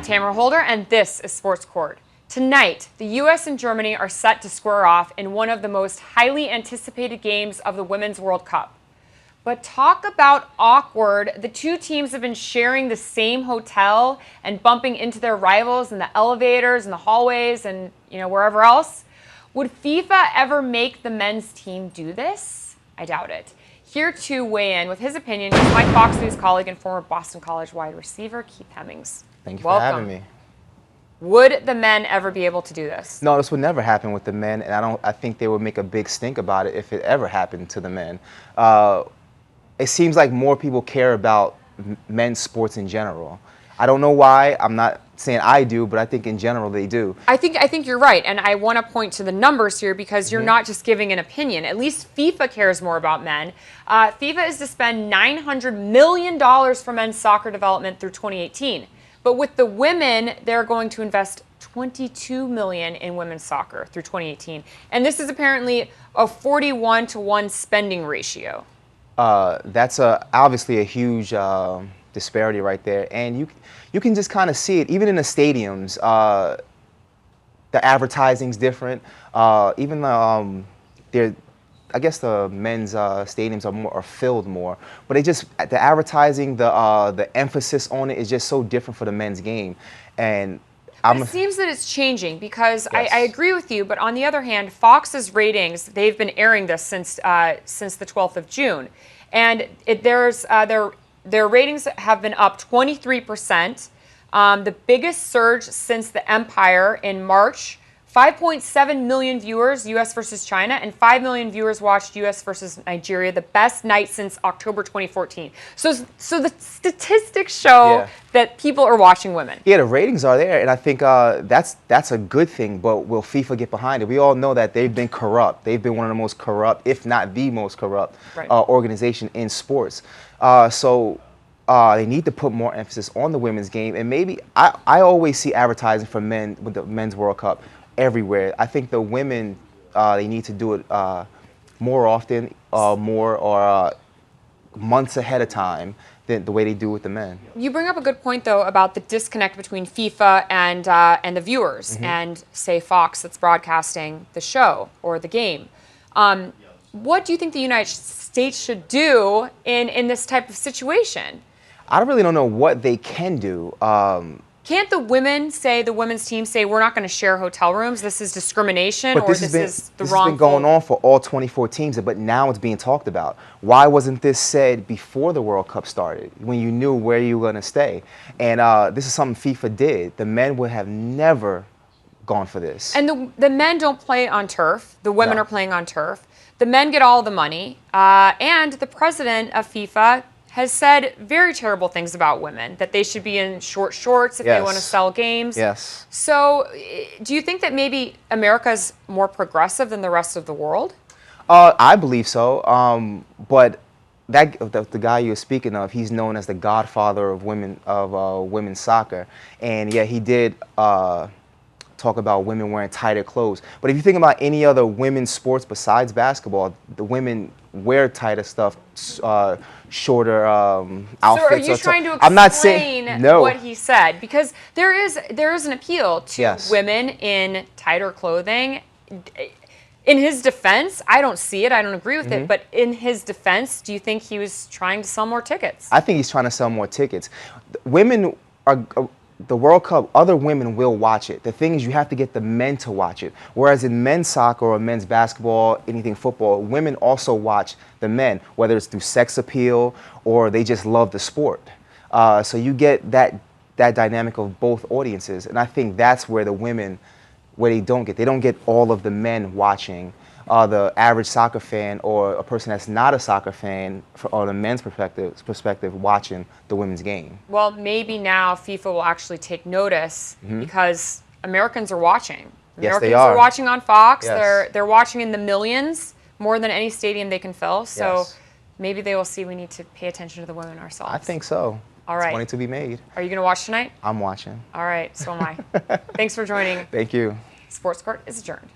Tamara Holder, and this is Sports Court. Tonight, the U.S. and Germany are set to square off in one of the most highly anticipated games of the Women's World Cup. But talk about awkward. The two teams have been sharing the same hotel and bumping into their rivals in the elevators and the hallways and, wherever else. Would FIFA ever make the men's team do this? I doubt it. Here to weigh in with his opinion is my Fox News colleague and former Boston College wide receiver, Keith Hemmings. Thank you for having me. Would the men ever be able to do this? No, this would never happen with the men, and I think they would make a big stink about it if it ever happened to the men. It seems like more people care about men's sports in general. I don't know why. I'm not saying I do, but I think in general they do. I think you're right, and I want to point to the numbers here because you're not just giving an opinion. At least FIFA cares more about men. FIFA is to spend $900 million for men's soccer development through 2018. But with the women, they're going to invest $22 million in women's soccer through 2018. And this is apparently a 41-to-1 spending ratio. That's obviously a huge disparity right there. And you can just kind of see it, even in the stadiums. The advertising's different. Even I guess the men's stadiums are filled more, but the advertising, the emphasis on it is just so different for the men's game. And it seems that it's changing because yes. I agree with you, but on the other hand, Fox's ratings, they've been airing this since the 12th of June, and their ratings have been up 23%, the biggest surge since the Empire in March. 5.7 million viewers, U.S. versus China, and 5 million viewers watched U.S. versus Nigeria, the best night since October 2014. So the statistics show that people are watching women. Yeah, the ratings are there, and I think that's a good thing, but will FIFA get behind it? We all know that they've been corrupt. They've been one of the most corrupt, if not the most corrupt, organization in sports. So they need to put more emphasis on the women's game, and maybe I always see advertising for men with the Men's World Cup everywhere. I think the women, they need to do it more often, or months ahead of time than the way they do with the men. You bring up a good point, though, about the disconnect between FIFA and the viewers, and, say, Fox that's broadcasting the show or the game. What do you think the United States should do in this type of situation? I really don't know what they can do. Can't the women's team say, we're not going to share hotel rooms, this is discrimination, but this is the wrong? This has been going on for all 24 teams, but now it's being talked about. Why wasn't this said before the World Cup started, when you knew where you were going to stay? And this is something FIFA did. The men would have never gone for this. And the men don't play on turf. The women are playing on turf. The men get all the money. And the president of FIFA has said very terrible things about women, that they should be in short shorts if they want to sell games. Yes. So do you think that maybe America's more progressive than the rest of the world? I believe so. But the guy you're speaking of, he's known as the godfather of women's soccer. And yeah, he did talk about women wearing tighter clothes. But if you think about any other women's sports besides basketball, the women wear tighter stuff, shorter outfits. So are you trying to explain I'm not saying, what he said? Because there is an appeal to women in tighter clothing. In his defense, I don't see it. I don't agree with it. But in his defense, do you think he was trying to sell more tickets? I think he's trying to sell more tickets. Women are... The World Cup, other women will watch it. The thing is, you have to get the men to watch it. Whereas in men's soccer or men's basketball, anything football, women also watch the men, whether it's through sex appeal or they just love the sport. So you get that dynamic of both audiences. And I think that's where the women, they don't get all of the men watching. The average soccer fan or a person that's not a soccer fan, on a men's perspective, watching the women's game. Well, maybe now FIFA will actually take notice because Americans are watching. Yes, they are watching on Fox. Yes. They're watching in the millions, more than any stadium they can fill. So maybe they will see we need to pay attention to the women ourselves. I think so. All right. There's money to be made. Are you going to watch tonight? I'm watching. All right. So am I. Thanks for joining. Thank you. Sports Court is adjourned.